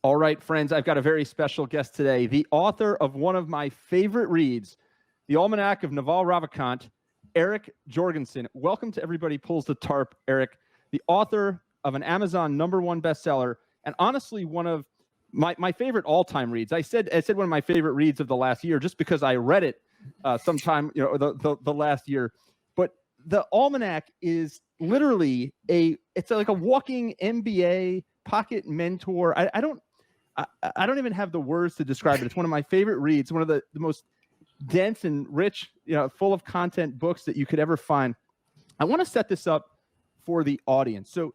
All right, friends, I've got a very special guest today, the author of one of my favorite reads, The Almanac of Naval Ravikant, Eric Jorgenson. Welcome to Everybody Pulls the Tarp, Eric, the author of an Amazon #1 bestseller, and honestly, one of my favorite all-time reads. I said one of my favorite reads of the last year just because I read it sometime, the last year. But the Almanac is literally it's like a walking MBA pocket mentor. I don't even have the words to describe it. It's one of my favorite reads, one of the most dense and rich, full of content books that you could ever find. I want to set this up for the audience. So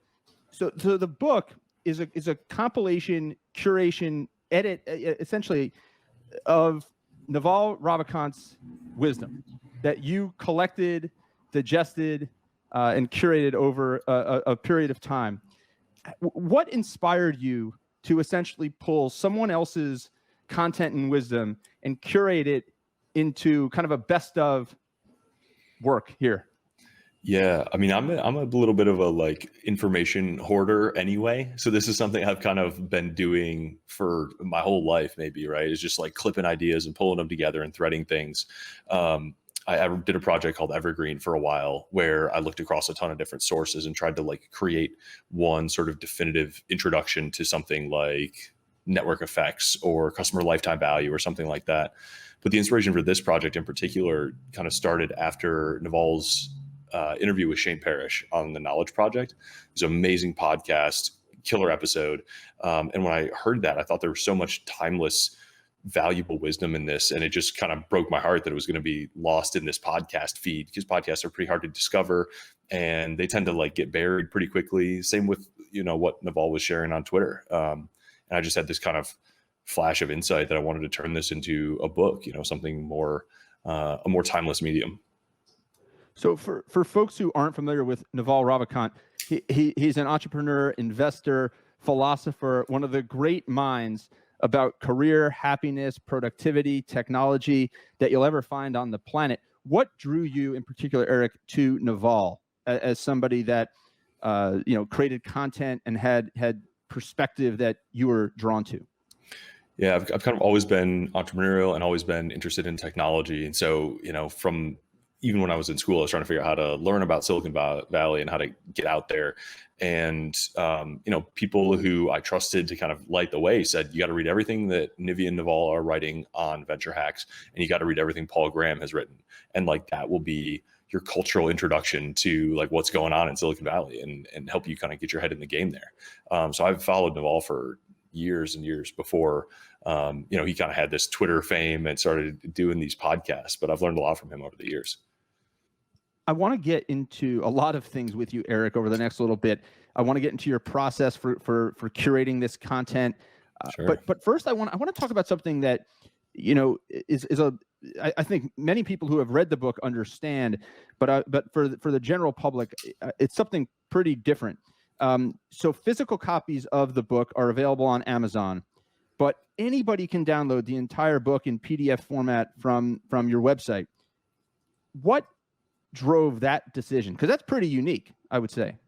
the book is a compilation, curation, edit, essentially, of Naval Ravikant's wisdom that you collected, digested, and curated over a period of time. What inspired you to essentially pull someone else's content and wisdom and curate it into kind of a best of work here? Yeah, I mean, I'm a little bit of a information hoarder anyway. So this is something I've kind of been doing for my whole life, maybe, right? It's just like clipping ideas and pulling them together and threading things. I did a project called Evergreen for a while where I looked across a ton of different sources and tried to create one sort of definitive introduction to something like network effects or customer lifetime value or something like that. But the inspiration for this project in particular kind of started after Naval's interview with Shane Parrish on the Knowledge Project. It was an amazing podcast, killer episode. And when I heard that, I thought there was so much timeless, valuable wisdom in this. And it just kind of broke my heart that it was going to be lost in this podcast feed, because podcasts are pretty hard to discover and they tend to get buried pretty quickly. Same with, what Naval was sharing on Twitter. And I just had this kind of flash of insight that I wanted to turn this into a book, something more, a more timeless medium. So for folks who aren't familiar with Naval Ravikant, he's an entrepreneur, investor, philosopher, one of the great minds about career, happiness, productivity, technology that you'll ever find on the planet. What drew you in particular, Eric, to Naval as somebody that created content and had perspective that you were drawn to? Yeah, I've kind of always been entrepreneurial and always been interested in technology. And so, from even when I was in school, I was trying to figure out how to learn about Silicon Valley and how to get out there. And, people who I trusted to kind of light the way said, you got to read everything that Nivi and Naval are writing on venture hacks, and you got to read everything Paul Graham has written. And that will be your cultural introduction to what's going on in Silicon Valley and help you kind of get your head in the game there. So I've followed Naval for years and years before, he kind of had this Twitter fame and started doing these podcasts, but I've learned a lot from him over the years. I want to get into a lot of things with you, Eric, over the next little bit. I want to get into your process for curating this content. Sure. But first, I want to talk about something that, I think many people who have read the book understand, but for the general public, it's something pretty different. So physical copies of the book are available on Amazon, but anybody can download the entire book in PDF format from your website. What drove that decision? Because that's pretty unique, I would say.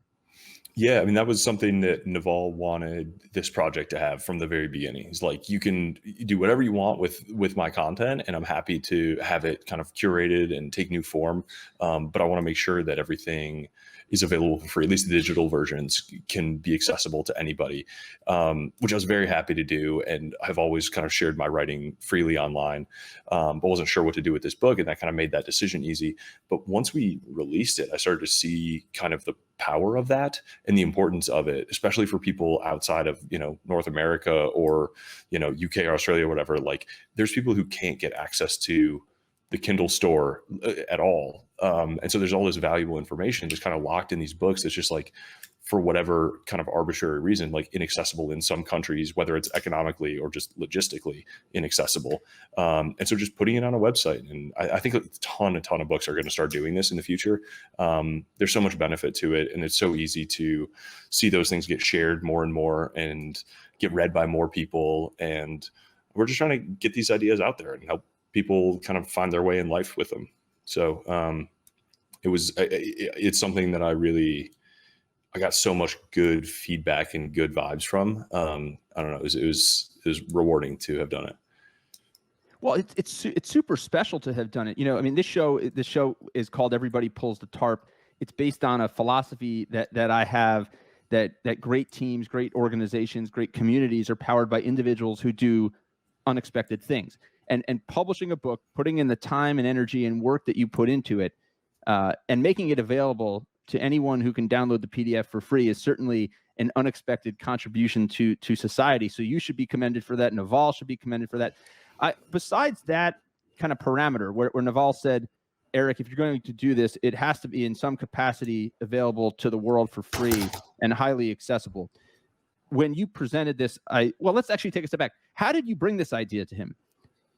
Yeah, I mean, that was something that Naval wanted this project to have from the very beginning. He's like, you can do whatever you want with my content, and I'm happy to have it kind of curated and take new form. But I want to make sure that everything is available for free. At least the digital versions can be accessible to anybody, which I was very happy to do. And I've always kind of shared my writing freely online, but wasn't sure what to do with this book. And that kind of made that decision easy. But once we released it, I started to see kind of the power of that and the importance of it, especially for people outside of, North America or, UK or Australia or whatever. There's people who can't get access to the Kindle store at all. And so there's all this valuable information just kind of locked in these books that's just for whatever kind of arbitrary reason, inaccessible in some countries, whether it's economically or just logistically inaccessible. And so just putting it on a website, and I think a ton of books are going to start doing this in the future. There's so much benefit to it, and it's so easy to see those things get shared more and more and get read by more people. And we're just trying to get these ideas out there and help people kind of find their way in life with them. So it's something that I I got so much good feedback and good vibes from. I don't know. It was rewarding to have done it. Well, it's super special to have done it. I mean, this show is called Everybody Pulls the Tarp. It's based on a philosophy that I have, that great teams, great organizations, great communities are powered by individuals who do unexpected things. And publishing a book, putting in the time and energy and work that you put into it, and making it available to anyone who can download the PDF for free is certainly an unexpected contribution to society. So you should be commended for that. Naval should be commended for that. Besides that kind of parameter where Naval said, Eric, if you're going to do this, it has to be in some capacity available to the world for free and highly accessible. When you presented this, let's actually take a step back. How did you bring this idea to him?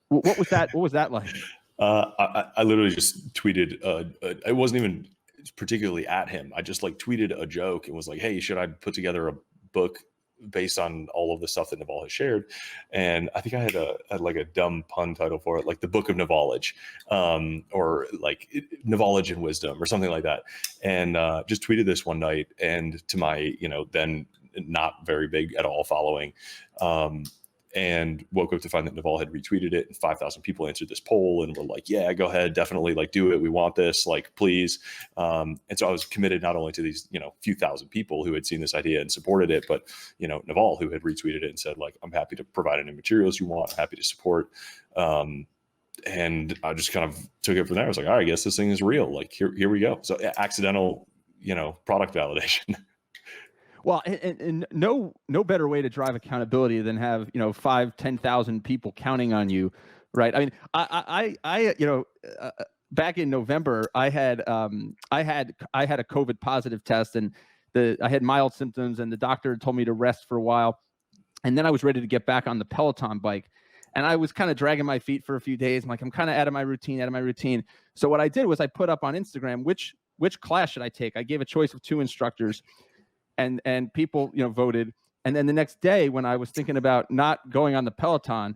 What was that? What was that like? I literally just tweeted. It wasn't even particularly at him. I just like tweeted a joke and was like, "Hey, should I put together a book based on all of the stuff that Naval has shared?" And I think I had like a dumb pun title for it, like the Book of Knowledge, or like Knowledge and Wisdom or something like that. And just tweeted this one night, and to my then not very big at all following, and woke up to find that Naval had retweeted it, and 5,000 people answered this poll and were like, yeah, go ahead, definitely, like, do it. We want this, like, please. And so I was committed not only to these, few thousand people who had seen this idea and supported it, but, Naval, who had retweeted it and said, like, I'm happy to provide any materials you want. I'm happy to support. And I just kind of took it from there. I was like, all right, I guess this thing is real. Like, here we go. So accidental, product validation. Well, and no better way to drive accountability than have 5,000-10,000 people counting on you, right? I mean, I back in November, I had a COVID positive test, and I had mild symptoms, and the doctor told me to rest for a while, and then I was ready to get back on the Peloton bike, and I was kind of dragging my feet for a few days. I'm like, I'm kind of out of my routine. So what I did was I put up on Instagram which class should I take. I gave a choice of 2 instructors. And people, voted. And then the next day, when I was thinking about not going on the Peloton,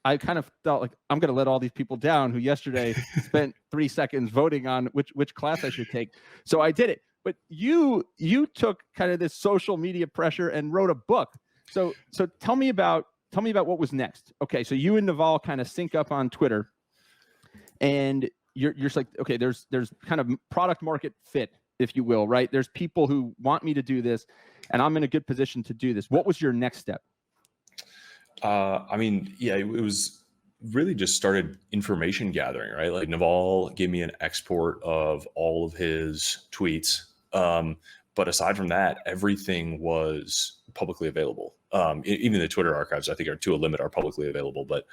I kind of felt like I'm going to let all these people down who yesterday spent 3 seconds voting on which class I should take. So I did it. But you took kind of this social media pressure and wrote a book. So tell me about what was next. Okay, so you and Naval kind of sync up on Twitter, and you're just like, okay, there's kind of product market fit, if you will, right? There's people who want me to do this, and I'm in a good position to do this. What was your next step? I mean, yeah, it was really just started information gathering, right? Like Naval gave me an export of all of his tweets. But aside from that, everything was publicly available. Even the Twitter archives, I think, are to a limit, are publicly available, but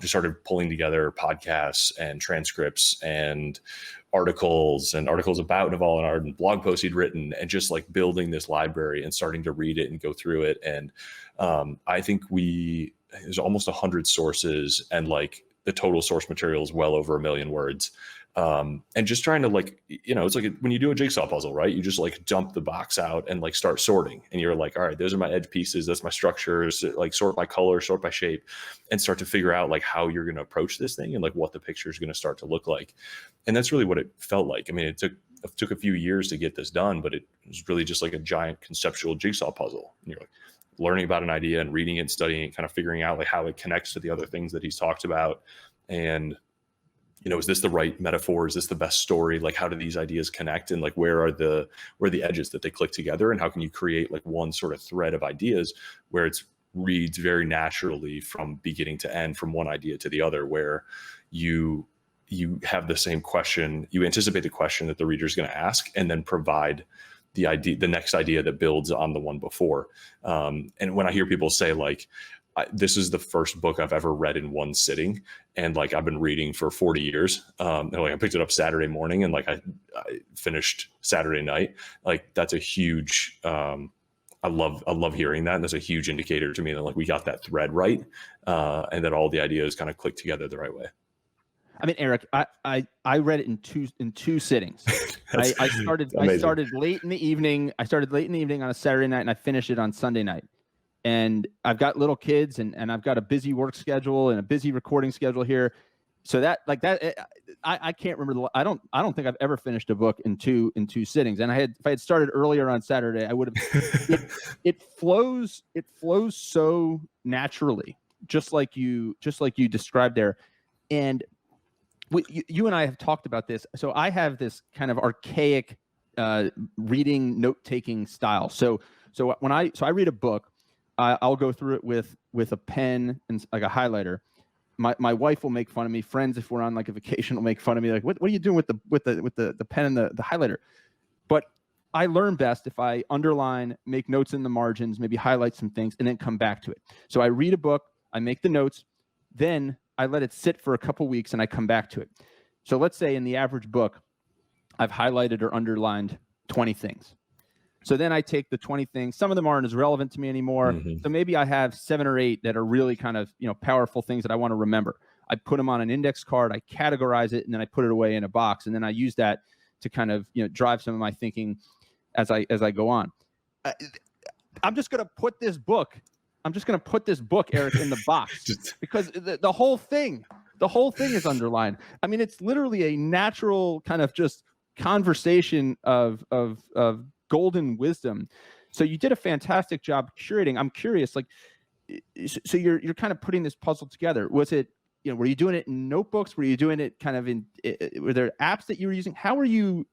just started pulling together podcasts and transcripts and articles about Naval and Art and blog posts he'd written, and just like building this library and starting to read it and go through it. And I think there's almost 100 sources, and like the total source material is well over 1 million words. And just trying to it's like when you do a jigsaw puzzle, right? You just like dump the box out and like start sorting, and you're like, all right, those are my edge pieces. That's my structures, like sort by color, sort by shape, and start to figure out like how you're going to approach this thing and like what the picture is going to start to look like. And that's really what it felt like. I mean, it took a few years to get this done, but it was really just like a giant conceptual jigsaw puzzle. And you're like learning about an idea and reading it and studying it, kind of figuring out like how it connects to the other things that he's talked about. And is this the right metaphor? Is this the best story? Like, how do these ideas connect? And like, where are the edges that they click together? And how can you create like one sort of thread of ideas where it reads very naturally from beginning to end, from one idea to the other, where you have the same question, you anticipate the question that the reader is going to ask, and then provide the next idea that builds on the one before. And when I hear people say like, this is the first book I've ever read in one sitting, and like I've been reading for 40 years. And like I picked it up Saturday morning, and like I finished Saturday night. Like that's a huge. I love hearing that, and that's a huge indicator to me that like we got that thread right, and that all the ideas kind of click together the right way. I mean, Eric, I read it in two sittings. I started late in the evening. I started late in the evening on a Saturday night, and I finished it on Sunday night. And I've got little kids, and I've got a busy work schedule and a busy recording schedule here. So that like that, I can't remember. I don't think I've ever finished a book in two sittings. And if I had started earlier on Saturday, I would have. It flows so naturally, just like you described there. And you and I have talked about this. So I have this kind of archaic reading, note-taking style. So when I read a book, I'll go through it with a pen and like a highlighter. My wife will make fun of me. Friends, if we're on like a vacation, will make fun of me. Like, what are you doing with the pen and the highlighter? But I learn best if I underline, make notes in the margins, maybe highlight some things, and then come back to it. So I read a book, I make the notes, then I let it sit for a couple weeks, and I come back to it. So let's say in the average book, I've highlighted or underlined 20 things. So then I take the 20 things. Some of them aren't as relevant to me anymore. Mm-hmm. So maybe I have 7 or 8 that are really kind of, powerful things that I want to remember. I put them on an index card, I categorize it, and then I put it away in a box. And then I use that to kind of, drive some of my thinking as I go on. I'm just going to put this book, Eric, in the box because the whole thing is underlined. I mean, it's literally a natural kind of just conversation of golden wisdom. So you did a fantastic job curating. I'm curious, like, so you're kind of putting this puzzle together. Was it, were you doing it in notebooks? Were you doing it kind of were there apps that you were using? How are you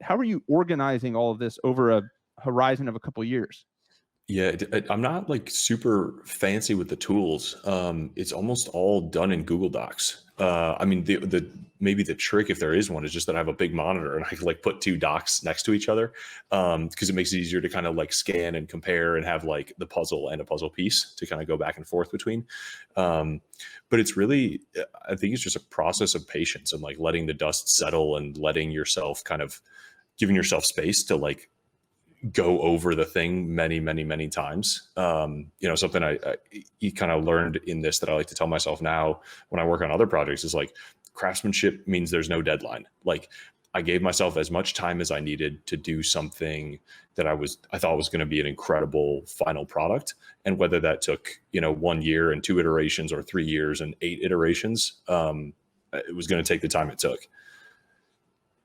organizing all of this over a horizon of a couple of years? Yeah, I'm not like super fancy with the tools. It's almost all done in Google Docs. I mean, maybe the trick, if there is one, is just that I have a big monitor and I can like put 2 docs next to each other, because it makes it easier to kind of like scan and compare and have like the puzzle and a puzzle piece to kind of go back and forth between. But it's really, I think it's just a process of patience and like letting the dust settle and letting yourself kind of giving yourself space to like go over the thing many, many, many times. Something I kind of learned in this that I like to tell myself now when I work on other projects is like, craftsmanship means there's no deadline. Like, I gave myself as much time as I needed to do something that I thought was going to be an incredible final product. And whether that took, 1 year and 2 iterations or 3 years and 8 iterations, it was going to take the time it took.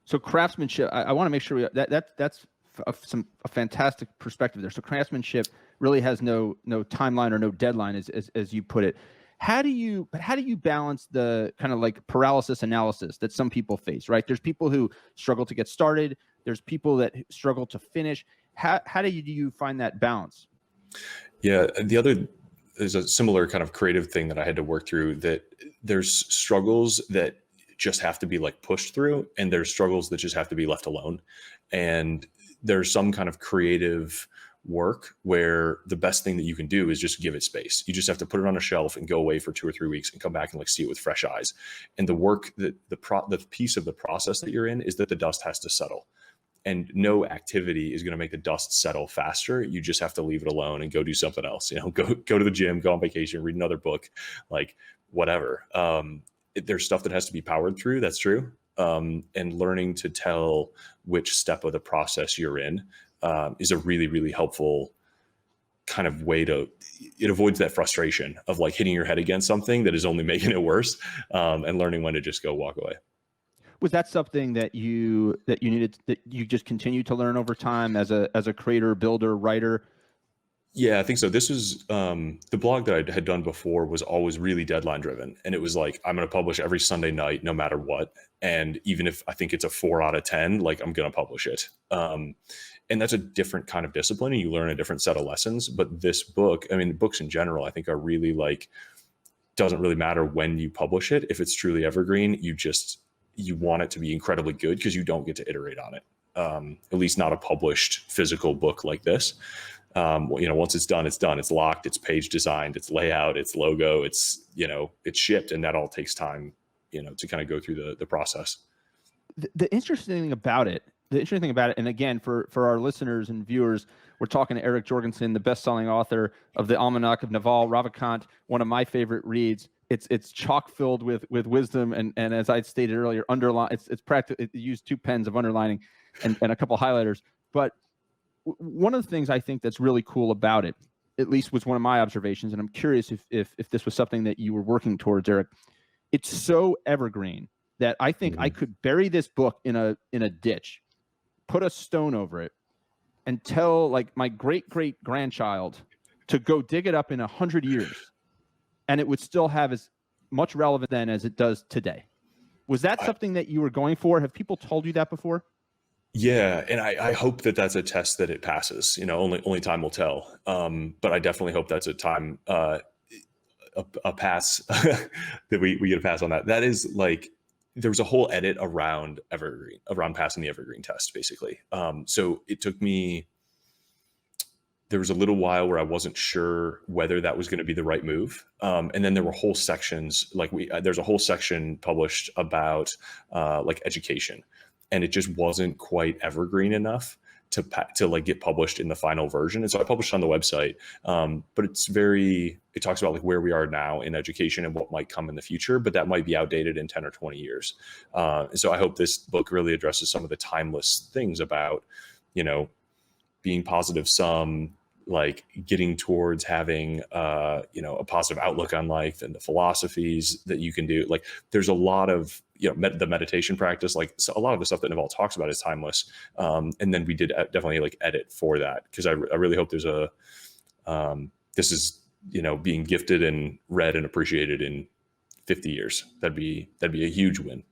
So craftsmanship, I want to make sure that's a fantastic perspective there. So craftsmanship really has no timeline or no deadline, as you put it. How do you balance the kind of like paralysis analysis that some people face, right? There's people who struggle to get started. There's people that struggle to finish. How do you find that balance? Yeah, there's a similar kind of creative thing that I had to work through, that there's struggles that just have to be like pushed through, and there's struggles that just have to be left alone. And there's some kind of creative work where the best thing that you can do is just give it space. You just have to put it on a shelf and go away for 2 or 3 weeks and come back and like see it with fresh eyes. And the work that the piece of the process that you're in is that the dust has to settle. And no activity is going to make the dust settle faster. You just have to leave it alone and go do something else. Go to the gym, go on vacation, read another book, like whatever. There's stuff that has to be powered through. That's true. And learning to tell which step of the process you're in is a really, really helpful kind of way it avoids that frustration of like hitting your head against something that is only making it worse, and learning when to just go walk away. Was that something that you needed, that you just continue to learn over time as a creator, builder, writer? Yeah, I think so. This was the blog that I had done before was always really deadline driven. And it was like, I'm going to publish every Sunday night, no matter what. And even if I think it's a 4 out of 10, like I'm going to publish it. And that's a different kind of discipline, and you learn a different set of lessons. But this book, I mean, books in general, I think are really like, doesn't really matter when you publish it. If it's truly evergreen, you want it to be incredibly good because you don't get to iterate on it. At least not a published physical book like this. Once it's done, it's locked, it's page designed, it's layout, it's logo, it's shipped, and that all takes time, to kind of go through the process. The interesting thing about it, and again, for our listeners and viewers, we're talking to Eric Jorgenson, the best-selling author of the Almanac of Naval Ravikant, one of my favorite reads. It's chock filled with wisdom, and as I stated earlier, underline. It's practical. It used 2 pens of underlining and a couple highlighters. But one of the things I think that's really cool about it, at least was one of my observations, and I'm curious if this was something that you were working towards, Eric. It's so evergreen that I think I could bury this book in a ditch, put a stone over it, and tell like my great grandchild to go dig it up in 100 years, and it would still have as much relevance then as it does today. Was that something that you were going for? Have people told you that before? Yeah, and I hope that that's a test that it passes. Only time will tell. But I definitely hope that's a time a pass that we get a pass on that. That is like there was a whole edit around passing the Evergreen test, basically. So it took me. There was a little while where I wasn't sure whether that was going to be the right move. And then there were whole sections, there's a whole section published about like education, and it just wasn't quite evergreen enough to like get published in the final version. And so I published on the website, but it talks about like where we are now in education and what might come in the future, but that might be outdated in 10 or 20 years. And so I hope this book really addresses some of the timeless things about, being positive sum, like getting towards having a positive outlook on life, and the philosophies that you can do. Like there's a lot of the meditation practice, like so a lot of the stuff that Naval talks about is timeless. And then we did definitely like edit for that, because I really hope there's this is being gifted and read and appreciated in 50 years. That'd be a huge win.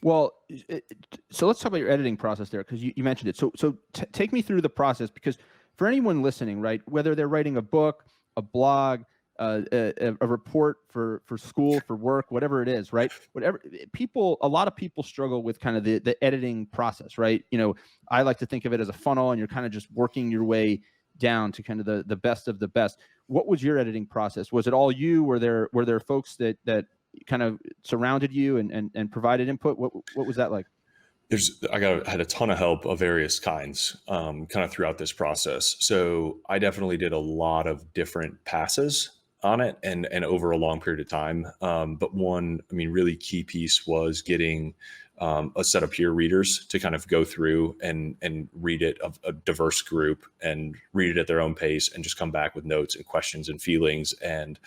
Well, so let's talk about your editing process there, because you mentioned it. So take me through the process, because for anyone listening, right, whether they're writing a book, a blog, a report for school, for work, whatever it is, right? A lot of people struggle with kind of the editing process, right? I like to think of it as a funnel, and you're kind of just working your way down to kind of the best of the best. What was your editing process? Was it all you? Were there folks that kind of surrounded you and provided input? What was that like? I had a ton of help of various kinds kind of throughout this process. So I definitely did a lot of different passes on it and over a long period of time. But one, really key piece was getting a set of peer readers to kind of go through and read it, of a diverse group, and read it at their own pace, and just come back with notes and questions and feelings, and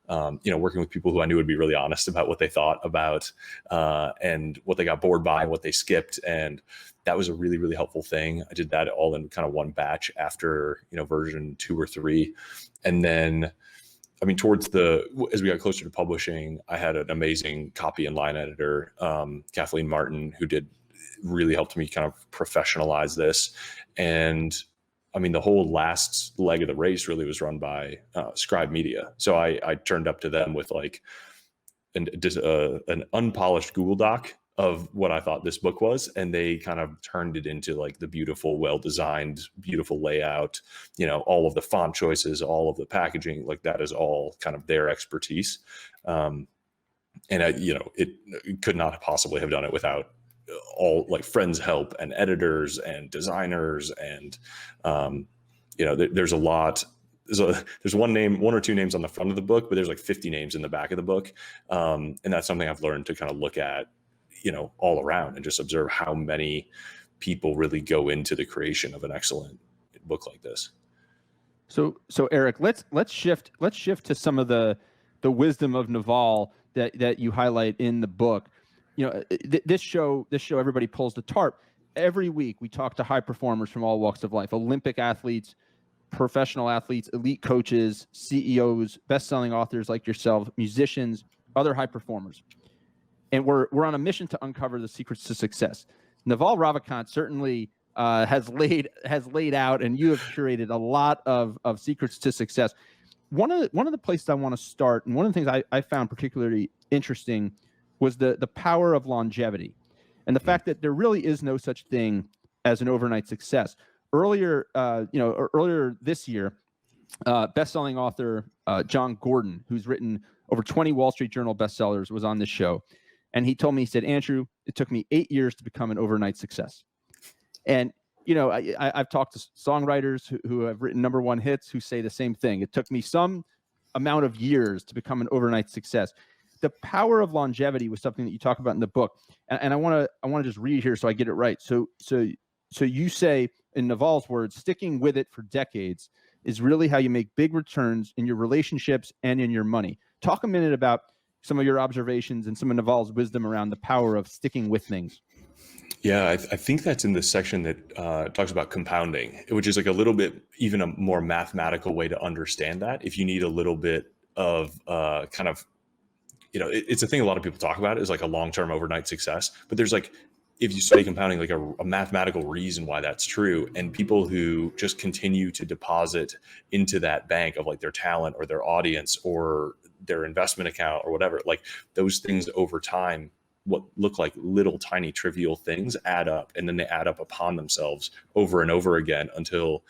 working with people who I knew would be really honest about what they thought about and what they got bored by and what they skipped. And that was a really, really helpful thing. I did that all in kind of one batch after, version 2 or 3. And then, as we got closer to publishing, I had an amazing copy and line editor, Kathleen Martin, who really helped me kind of professionalize this. And the whole last leg of the race really was run by Scribe Media. So I turned up to them with like an unpolished Google Doc of what I thought this book was, and they kind of turned it into like the beautiful, well-designed, beautiful layout, all of the font choices, all of the packaging, like that is all kind of their expertise. And it could not possibly have done it without all like friends' help and editors and designers. And there's a lot. There's one or two names on the front of the book, but there's like 50 names in the back of the book. And that's something I've learned to kind of look at, all around, and just observe how many people really go into the creation of an excellent book like this. So Eric, let's shift to some of the wisdom of Naval that you highlight in the book. This show, everybody pulls the tarp. Every week we talk to high performers from all walks of life: Olympic athletes, professional athletes, elite coaches, CEOs, best-selling authors like yourself, musicians, other high performers. And we're on a mission to uncover the secrets to success. Naval Ravikant certainly has laid out, and you have curated a lot of secrets to success. One of the places I want to start, and one of the things I found particularly interesting, was the power of longevity, and the fact that there really is no such thing as an overnight success. Earlier this year, best-selling author John Gordon, who's written over 20 Wall Street Journal bestsellers, was on this show, and he told me, he said, "Andrew, it took me 8 years to become an overnight success." And I've talked to songwriters who have written #1 hits who say the same thing. It took me some amount of years to become an overnight success. The power of longevity was something that you talk about in the book, and I want to just read here so I get it right. So you say, in Naval's words, sticking with it for decades is really how you make big returns in your relationships and in your money. Talk a minute about some of your observations and some of Naval's wisdom around the power of sticking with things. Yeah, I think that's in the section that talks about compounding, which is like a little bit even a more mathematical way to understand that. If you need a little bit of kind of, it's a thing a lot of people talk about is like a long-term overnight success, but there's like, if you study compounding, like a mathematical reason why that's true. And people who just continue to deposit into that bank of like their talent or their audience or their investment account or whatever, like those things over time, what look like little tiny trivial things add up, and then they add up upon themselves over and over again until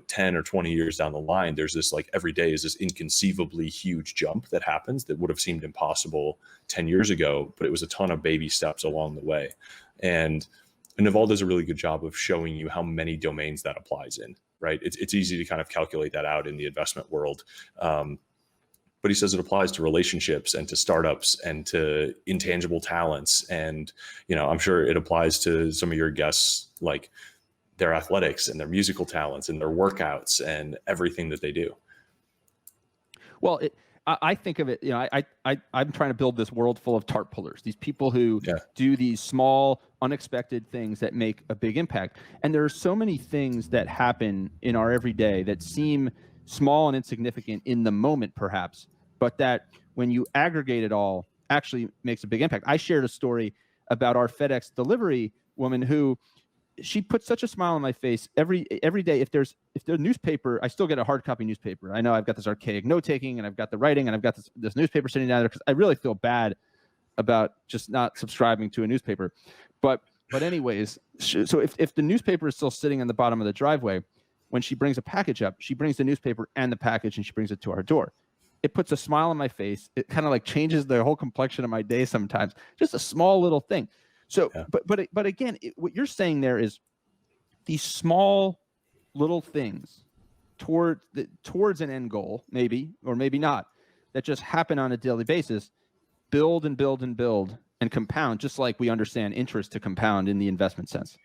10 or 20 years down the line, there's this like every day is this inconceivably huge jump that happens that would have seemed impossible 10 years ago, but it was a ton of baby steps along the way. And Naval does a really good job of showing you how many domains that applies in, right? It's easy to kind of calculate that out in the investment world. But he says it applies to relationships and to startups and to intangible talents. And, I'm sure it applies to some of your guests, like their athletics and their musical talents and their workouts and everything that they do. Well, I think of it, I'm trying to build this world full of tarp pullers, these people who do these small, unexpected things that make a big impact. And there are so many things that happen in our everyday that seem small and insignificant in the moment, perhaps, but that when you aggregate it all actually makes a big impact. I shared a story about our FedEx delivery woman who, she put such a smile on my face every day. If the newspaper, I still get a hard copy newspaper. I know I've got this archaic note taking and I've got the writing and I've got this newspaper sitting down there because I really feel bad about just not subscribing to a newspaper. But anyways, so if the newspaper is still sitting on the bottom of the driveway, when she brings a package up, she brings the newspaper and the package and she brings it to our door. It puts a smile on my face. It kind of like changes the whole complexion of my day sometimes. Just a small little thing. So, yeah. but again, what you're saying there is these small little things towards an end goal, maybe, or maybe not, that just happen on a daily basis, build and build and build and compound, just like we understand interest to compound in the investment sense.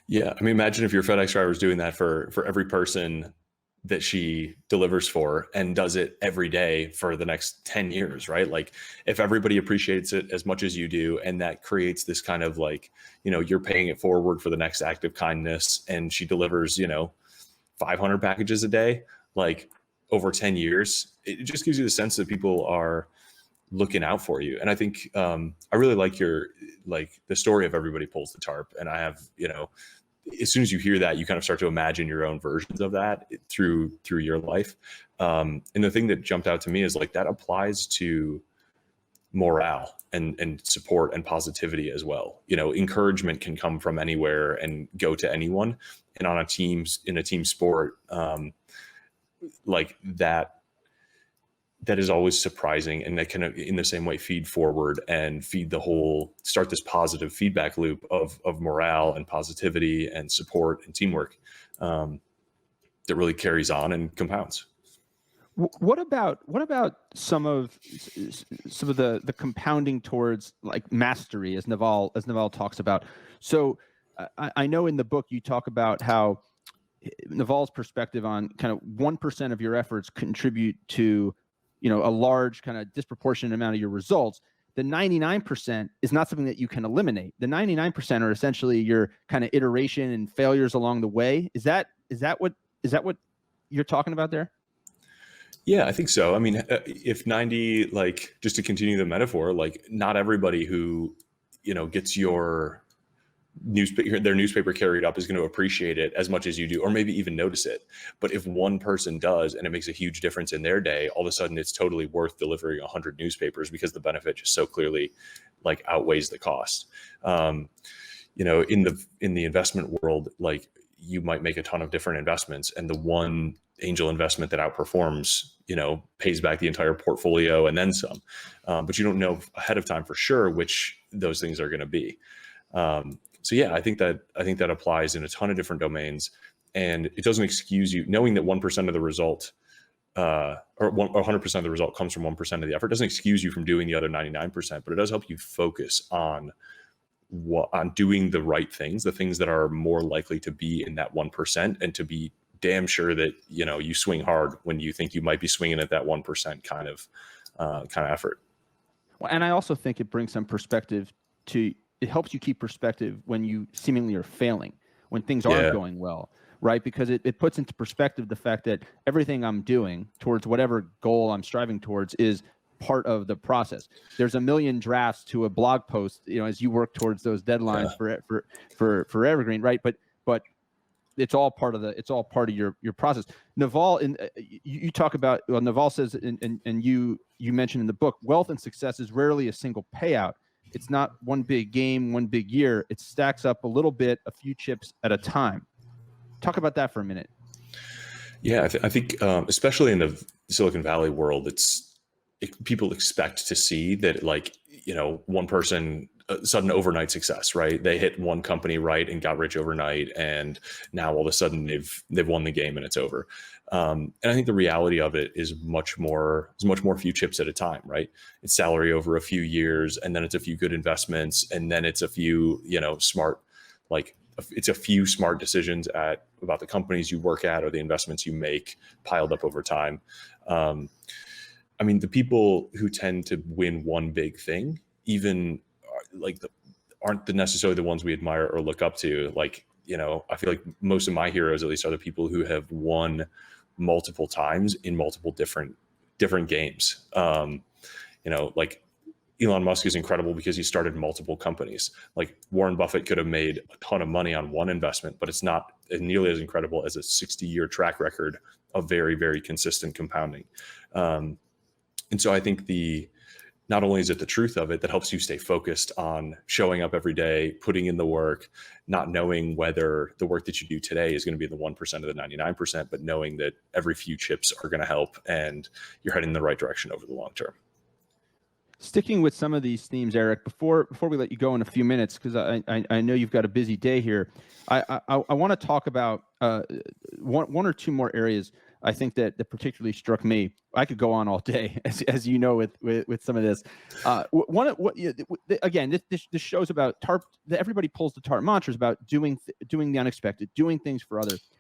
Yeah. I mean, imagine if your FedEx driver is doing that for every person that she delivers for and does it every day for the next 10 years, right? Like if everybody appreciates it as much as you do, and that creates this kind of like, you're paying it forward for the next act of kindness, and she delivers, 500 packages a day, like over 10 years, it just gives you the sense that people are looking out for you. And I think, I really like the story of everybody pulls the tarp. And I have, as soon as you hear that, you kind of start to imagine your own versions of that through your life. And the thing that jumped out to me is like that applies to morale and support and positivity as well. Encouragement can come from anywhere and go to anyone. And in a team sport, like that is always surprising, and that can, in the same way, feed forward and start this positive feedback loop of morale and positivity and support and teamwork that really carries on and compounds. What about some of the compounding towards like mastery, as Naval talks about? So I know in the book you talk about how Naval's perspective on kind of 1% of your efforts contribute to a large kind of disproportionate amount of your results. The 99% is not something that you can eliminate. The 99% are essentially your kind of iteration and failures along the way. Is that what you're talking about there? Yeah, I think so. I mean, if 90, like just to continue the metaphor, like not everybody who, gets their newspaper carried up is going to appreciate it as much as you do, or maybe even notice it. But if one person does, and it makes a huge difference in their day, all of a sudden it's totally worth delivering 100 newspapers because the benefit just so clearly like outweighs the cost. In the investment world, like you might make a ton of different investments, and the one angel investment that outperforms, pays back the entire portfolio and then some. But you don't know ahead of time for sure which those things are going to be. So yeah, I think that applies in a ton of different domains, and it doesn't excuse you knowing that 1% of the result, or 100% of the result comes from 1% of the effort. Doesn't excuse you from doing the other 99%, but it does help you focus on doing the right things, the things that are more likely to be in that 1%, and to be damn sure that you swing hard when you think you might be swinging at that 1% kind of effort. Well, and I also think it brings some perspective it helps you keep perspective when you seemingly are failing, when things aren't going well, right? Because it puts into perspective the fact that everything I'm doing towards whatever goal I'm striving towards is part of the process. There's a million drafts to a blog post, as you work towards those deadlines for Evergreen, right? But it's all part of your process. Naval, you talk about, well, Naval says, and you mentioned in the book, wealth and success is rarely a single payout. It's not one big game, one big year. It stacks up a little bit, a few chips at a time. Talk about that for a minute. Yeah, I think especially in the Silicon Valley world, people expect to see that, like, one person, sudden overnight success, right? They hit one company right and got rich overnight, and now all of a sudden they've won the game and it's over. And I think the reality of it is much more few chips at a time, right? It's salary over a few years, and then it's a few good investments, and then it's a few smart, it's a few smart decisions about the companies you work at or the investments you make piled up over time. I mean, the people who tend to win one big thing, even aren't necessarily the ones we admire or look up to. I feel like most of my heroes, at least, are the people who have won multiple times in multiple different games. Like Elon Musk is incredible because he started multiple companies. Like Warren Buffett could have made a ton of money on one investment, but it's not nearly as incredible as a 60-year track record of very, very consistent compounding. And so I think not only is it the truth of it that helps you stay focused on showing up every day, putting in the work, not knowing whether the work that you do today is going to be the 1% or the 99%, but knowing that every few chips are going to help and you're heading in the right direction over the long term. Sticking with some of these themes, Eric, before we let you go in a few minutes, because I know you've got a busy day here, I want to talk about one or two more areas I think that particularly struck me. I could go on all day, as you know, with some of this. Again, this show's about TARP. Everybody pulls the TARP mantra is about doing the unexpected, doing things for others.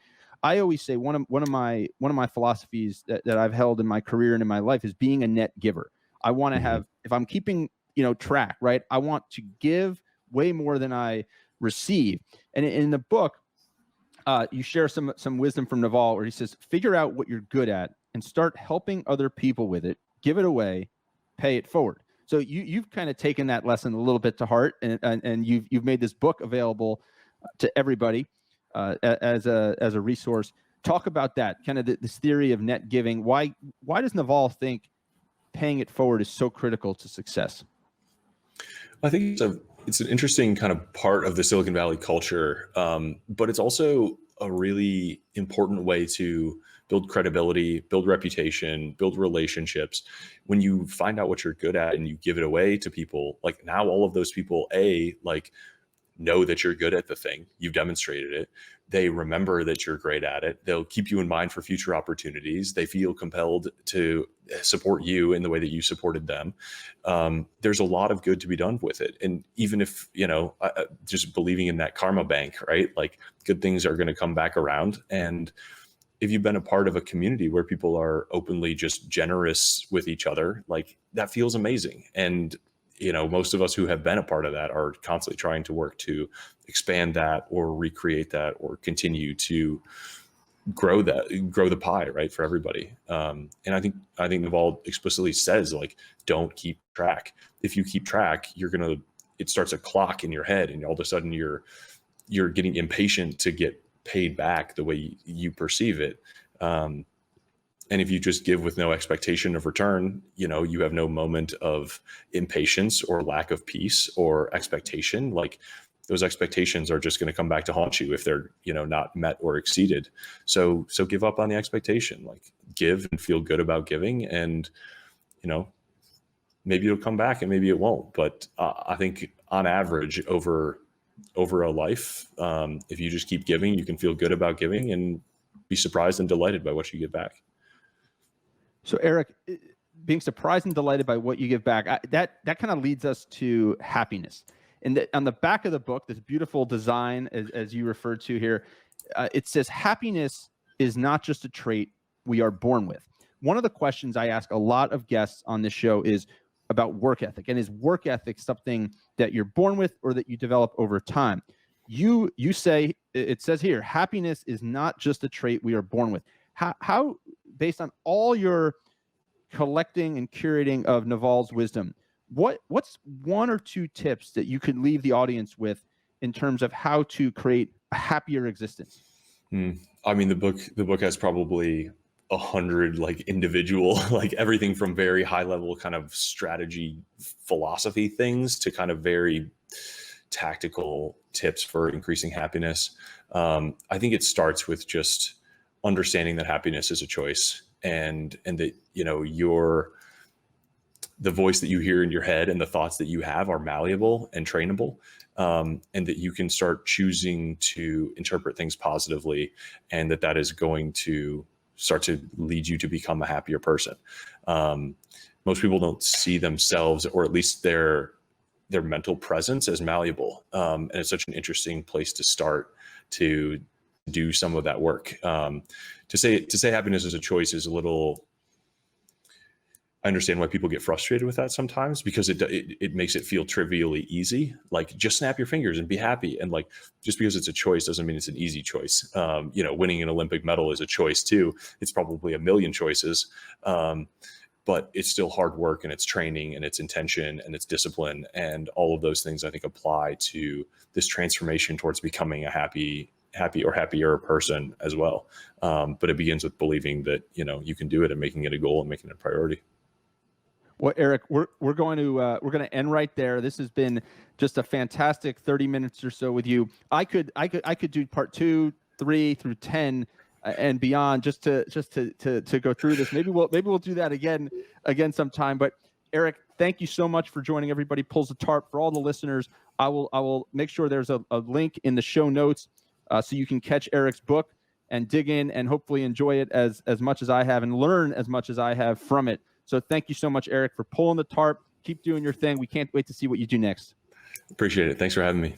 I always say one of my philosophies that I've held in my career and in my life is being a net giver. I want to have, if I'm keeping track, right, I want to give way more than I receive. And in the book, you share some wisdom from Naval, where he says, figure out what you're good at and start helping other people with it. Give it away, pay it forward. So you've kind of taken that lesson a little bit to heart, and you've made this book available to everybody as a resource. Talk about that, kind of this theory of net giving. Why does Naval think paying it forward is so critical to success? I think it's an interesting kind of part of the Silicon Valley culture, but it's also a really important way to build credibility, build reputation, build relationships. When you find out what you're good at and you give it away to people, like now all of those people, know that you're good at the thing. You've demonstrated it. They remember that you're great at it. They'll keep you in mind for future opportunities. They feel compelled to support you in the way that you supported them. There's a lot of good to be done with it. And even if, just believing in that karma bank, right? Like good things are going to come back around. And if you've been a part of a community where people are openly just generous with each other, like that feels amazing. And most of us who have been a part of that are constantly trying to work to expand that or recreate that or continue to grow the pie, right, for everybody. And I think Naval explicitly says, like, don't keep track. If you keep track, it starts a clock in your head, and all of a sudden you're getting impatient to get paid back the way you perceive it. And if you just give with no expectation of return, you have no moment of impatience or lack of peace or expectation. Like those expectations are just going to come back to haunt you if they're, not met or exceeded. So give up on the expectation, like give and feel good about giving. And, maybe it'll come back and maybe it won't. But I think on average over a life, if you just keep giving, you can feel good about giving and be surprised and delighted by what you get back. So Eric, being surprised and delighted by what you give back, that kind of leads us to happiness. And on the back of the book, this beautiful design, as you referred to here, it says happiness is not just a trait we are born with. One of the questions I ask a lot of guests on this show is, about work ethic, and is work ethic something that you're born with or that you develop over time? You say, it says here, happiness is not just a trait we are born with. How based on all your collecting and curating of Naval's wisdom, what's one or two tips that you could leave the audience with in terms of how to create a happier existence? I mean, the book has probably 100 like individual, like everything from very high level kind of strategy philosophy things to kind of very tactical tips for increasing happiness. I think it starts with just understanding that happiness is a choice, and that, you know, the voice that you hear in your head and the thoughts that you have are malleable and trainable, and that you can start choosing to interpret things positively, and that is going to start to lead you to become a happier person. Most people don't see themselves, or at least their mental presence, as malleable. And it's such an interesting place to start to do some of that work. To say happiness is a choice is a little, I understand why people get frustrated with that sometimes, because it makes it feel trivially easy. Like, just snap your fingers and be happy. And like, just because it's a choice doesn't mean it's an easy choice. You know, winning an Olympic medal is a choice too. It's probably a million choices. But it's still hard work, and it's training, and it's intention, and it's discipline. And all of those things, I think, apply to this transformation towards becoming a happy or happier person as well. But it begins with believing that, you know, you can do it, and making it a goal and making it a priority. Well, Eric, we're going to end right there. This has been just a fantastic 30 minutes or so with you. I could do part 2, 3 through 10 and beyond just to go through this. Maybe we'll do that again sometime. But Eric, thank you so much for joining Everybody Pulls the Tarp. For all the listeners, I will make sure there's a link in the show notes so you can catch Eric's book and dig in and hopefully enjoy it as much as I have, and learn as much as I have from it. So thank you so much, Eric, for pulling the tarp. Keep doing your thing. We can't wait to see what you do next. Appreciate it. Thanks for having me.